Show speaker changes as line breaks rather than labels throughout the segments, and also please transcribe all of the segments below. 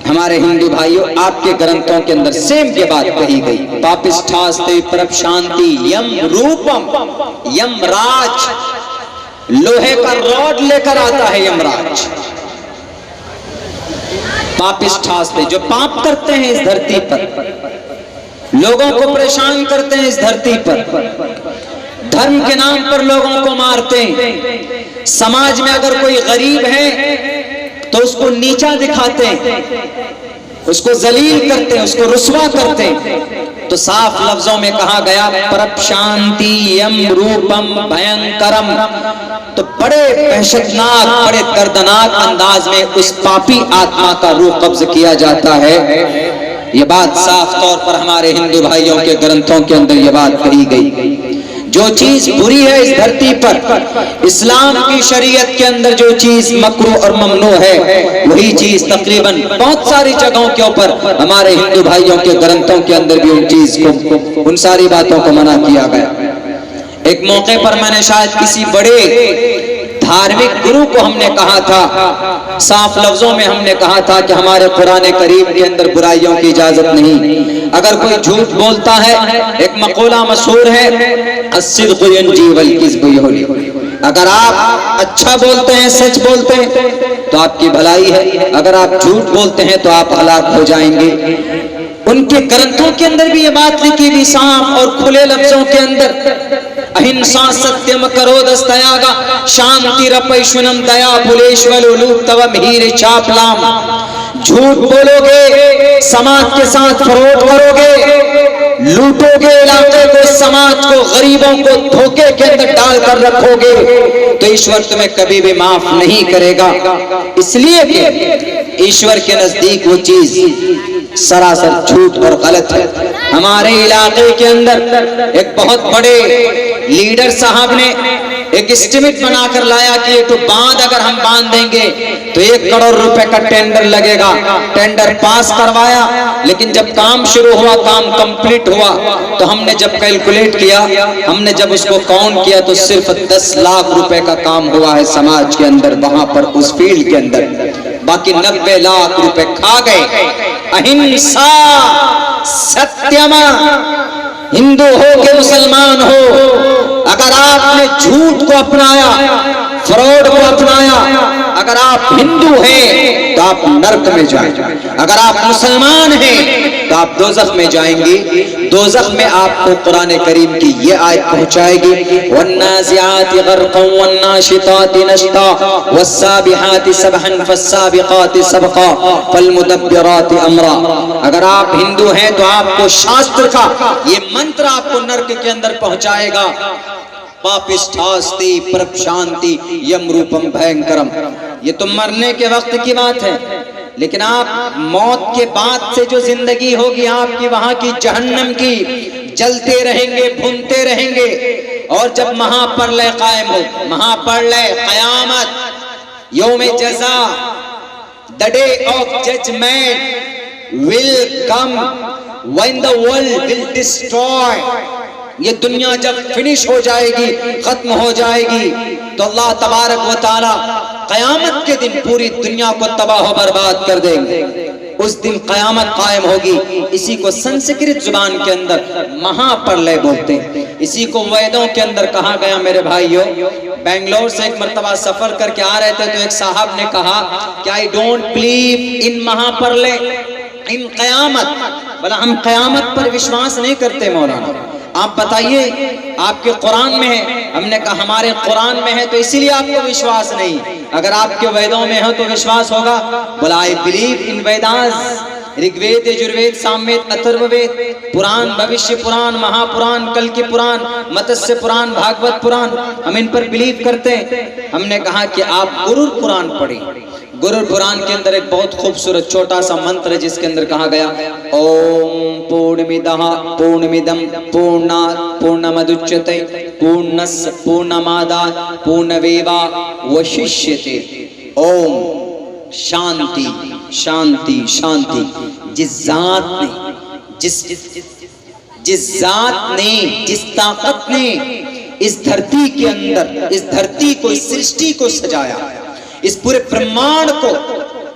ہمارے ہندو بھائیوں آپ کے گرنتھوں کے اندر سیم یہ بات کہی گئی، پاپسٹھاستے پرپ شانتی یم روپم، یم راج، لوہے کا راڈ لے کر آتا ہے یم راج، پاپسٹھاستے جو پاپ کرتے ہیں اس دھرتی پر، لوگوں کو پریشان کرتے ہیں اس دھرتی پر، دھرم کے نام پر لوگوں کو مارتے ہیں، سماج میں اگر کوئی غریب ہے تو اس کو نیچا دکھاتے ہیں، اس کو ذلیل کرتے ہیں، اس کو رسوا کرتے ہیں۔ تو صاف لفظوں میں کہا گیا پرپ شانتی یم روپم بھینکرم، تو بڑے وحشتناک بڑے دردناک انداز میں اس پاپی آتما کا روح قبض کیا جاتا ہے۔ یہ بات صاف طور پر ہمارے ہندو بھائیوں کے گرنتھوں کے اندر یہ بات کہی گئی۔ جو چیز بری ہے اس دھرتی پر، اسلام کی شریعت کے اندر جو چیز مکروہ اور ممنوع ہے، وہی چیز تقریباً بہت ساری جگہوں کے اوپر ہمارے ہندو بھائیوں کے گرنتھوں کے اندر بھی ان چیز کو، ان ساری باتوں کو منع کیا گیا۔ ایک موقع پر میں نے شاید کسی بڑے دھارمک گرو کو ہم نے کہا تھا، صاف لفظوں میں ہم نے کہا تھا کہ ہمارے قرآن کریم کے اندر برائیوں کی اجازت نہیں، اگر کوئی جھوٹ بولتا ہے، ایک مقولہ مشہور ہے الصدق ینجی والکذب یہلی، اگر آپ اچھا بولتے ہیں، سچ بولتے ہیں تو آپ کی بھلائی ہے، اگر آپ جھوٹ بولتے ہیں تو آپ ہلاک ہو جائیں گے۔ ان کے گرنتھوں کے اندر بھی یہ بات لکھی بھی صاف اور کھلے لفظوں کے اندر، اہنسا ستیم کرودستیاگا شانتی رپیشونم دیا بھولیشولولوک تم ہیر چاپلام، جھوٹ بولو گے، سماج کے ساتھ فراڈ کرو گے، لوٹو گے علاقے کو، سماج کو، غریبوں کو دھوکے کے اندر ڈال کر رکھو گے تو ایشور تمہیں کبھی بھی معاف نہیں کرے گا، اس لیے کہ ایشور کے نزدیک وہ چیز سراسر جھوٹ اور غلط ہے۔ ہمارے علاقے کے اندر ایک بہت بڑے لیڈر صاحب نے ایک اسٹیمیٹ بنا کر لایا کہ یہ تو باندھ اگر ہم باندھ دیں گے تو 1 کروڑ روپے کا ٹینڈر لگے گا، ٹینڈر پاس کروایا، لیکن جب کام شروع ہوا، کام کمپلیٹ ہوا تو ہم نے جب کیلکولیٹ کیا، ہم نے جب اس کو کاؤنٹ کیا تو صرف 10 لاکھ روپے کا کام ہوا ہے سماج کے اندر، وہاں پر اس فیلڈ کے اندر، باقی 90 لاکھ روپے کھا گئے۔ اہنسا ستیما، ہندو ہو کہ مسلمان ہو، اگر آپ نے جھوٹ کو اپنایا، فراڈ کو اپنایا، اگر آپ ہندو ہیں تو آپ نرک میں جائیں، اگر آپ مسلمان ہیں تو آپ دوزخ میں جائیں گے۔ دوزخ میں آپ کو قرآن کریم کی یہ آیت پہنچائے گی وَالنَّازِعَاتِ غَرْقًا وَالنَّاشِطَاتِ نَشْطًا وَالسَّابِحَاتِ سَبْحًا فَالسَّابِقَاتِ سَبْقًا فَالْمُدَبِّرَاتِ أَمْرًا۔ اگر آپ ہندو ہیں تو آپ کو شاستر کا یہ منتر آپ کو نرک کے اندر پہنچائے گا، پاپسٹھاستی پرپ شانتی یم روپم بھینکرم۔ یہ تو مرنے کے وقت کی بات ہے، لیکن آپ موت کے بعد سے جو زندگی ہوگی آپ کی، وہاں کی جہنم کی، جلتے رہیں گے، بھونتے رہیں گے، اور جب مہا پرلے قائم ہو، مہا پرلے قیامت، یوم جزا، the day of judgment will come when the world will destroy، یہ دنیا جب فنش ہو جائے گی، ختم ہو جائے گی، تو اللہ تبارک و تعالی قیامت کے دن پوری دنیا کو تباہ و برباد کر دیں گے۔ اس دن قیامت قائم ہوگی، اسی کو سنسکرت زبان کے اندر مہا پرلے بولتے ہیں، اسی کو ویدوں کے اندر کہا گیا۔ میرے بھائیو، بنگلور سے ایک مرتبہ سفر کر کے آ رہے تھے تو ایک صاحب نے کہا کہ I don't believe in مہا پرلے، ان قیامت، بلا ہم قیامت پر وشواس نہیں کرتے مولانا، آپ بتائیے آپ کے قرآن میں ہے؟ ہم نے کہا ہمارے قرآن میں ہے تو اسی لیے آپ کو وشواس نہیں، اگر آپ کے ویدوں میں ہے تو وشواس ہوگا۔ بولا I believe in Vedas، Rig Veda, Yajurveda, Samaveda, اتھرو Veda, پران، بھوشیہ پران، مہا پران، کل کی پران، متسیہ پران، بھاگوت پران، ہم ان پر بلیو کرتے ہیں۔ ہم نے کہا کہ آپ گرور پران پڑھیں، گرور پران کے اندر ایک بہت خوبصورت چھوٹا سا منتر ہے جس کے اندر کہا گیا اوم پورنمیدہ پورنمیدم پورنات پورنمدچتے پورنس پورنمادات پورنمیوا وششیتے۔ اوم شانتی شانتی شانتی، جس ذات نے جس طاقت نے اس دھرتی کے اندر، اس دھرتی کو، اس سرشٹی کو سجایا، اس پورے برہمانڈ کو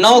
9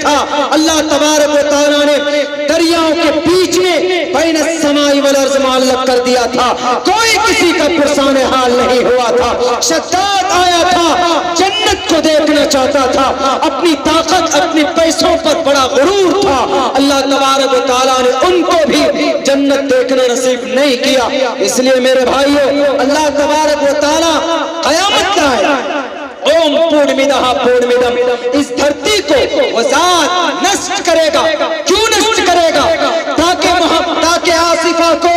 تھا، اللہ تبارک و تعالیٰ نے دریاؤں کے بیچ میں بین السماء والارض معلق کر دیا تھا، کوئی کسی کا پرسان حال نہیں ہوا تھا۔ شداد آیا تھا، جنت کو دیکھنا چاہتا تھا، اپنی طاقت اپنے پیسوں پر بڑا غرور تھا، اللہ تبارک و تعالیٰ نے ان کو بھی جنت دیکھنا نصیب نہیں کیا۔ اس لیے میرے بھائیو، اللہ تبارک و تعالیٰ قیامت لائے، اوم پورنمیدہ پورنمیدم، اس دھرتی کو وہ ذات نشٹ کرے گا۔ کیوں نشٹ کرے گا؟ تاکہ آصفہ کو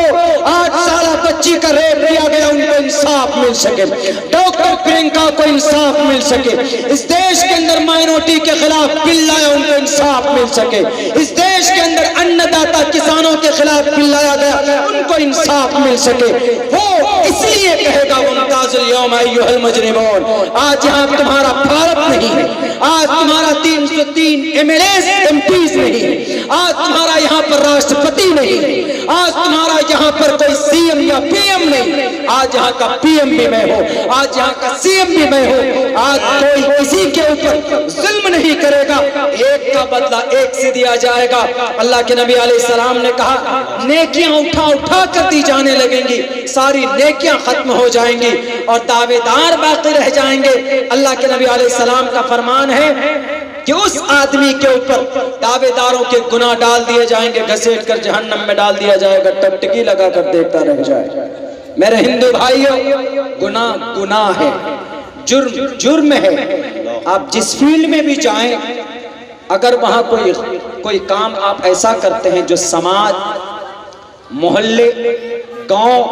8 سالہ بچی کا ریپ کیا گیا ان کو انصاف مل سکے، ڈاکٹر پرینکا کو انصاف مل سکے، اس دیش کے اندر مائنورٹی کے خلاف بل لایا ان کو انصاف مل سکے، اس دیش کے اندر ان داتا کسانوں کے خلاف بل لایا گیا ان کو انصاف مل سکے۔ وہ اس لیے کہے گا وامتازوا اليوم ایھا المجرمون، آج یہاں تمہارا بھارت نہیں ہے، آج تمہارا 303 MLAs MPs نہیں ہے، آج تمہارا یہاں پر راشٹرپتی نہیں ہے، آج تمہارا یہاں پر کوئی CM یا PM نہیں، آج یہاں کا PM بھی میں ہوں، آج یہاں کا CM بھی میں ہوں۔ آج کوئی کسی کے اوپر ظلم نہیں کرے گا، ایک کا بدلہ ایک سے دیا جائے گا۔ اللہ کے نبی علیہ السلام نے کہا نیکیاں اٹھا اٹھا کر دی جانے لگیں گی، ساری نیکیاں ختم ہو جائیں گی اور دعوے دار باقی رہ جائیں گے۔ اللہ کے نبی علیہ السلام کا فرمان ہے کہ اس آدمی کے اوپر دعوے داروں کے گناہ ڈال دیے جائیں گے، گھسیٹ کر جہنم میں ڈال دیا جائے گا، ٹکٹکی لگا کر دیکھتا رہ جائے۔ میرے ہندو بھائیوں، گناہ ہے، جرم ہے۔ آپ جس فیلڈ میں بھی جائیں، اگر وہاں کوئی کام آپ ایسا کرتے ہیں جو سماج، محلے، گاؤں،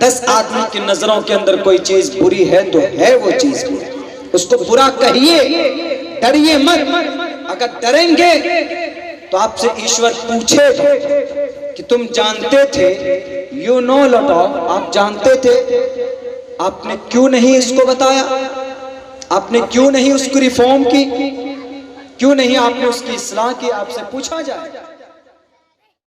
10 آدمی کی نظروں کے اندر کوئی چیز بری ہے تو ہے وہ چیز بری، اس کو برا کہیے، ڈریے مت۔ اگر ڈریں گے تو آپ سے ایشور پوچھے گا کہ تم جانتے تھے، یو نو لٹا، آپ جانتے تھے، آپ نے کیوں نہیں اس کو بتایا، آپ نے کیوں نہیں اس کو ریفارم کی، کیوں نہیں آپ نے اس کی اصلاح کی، آپ سے پوچھا جائے۔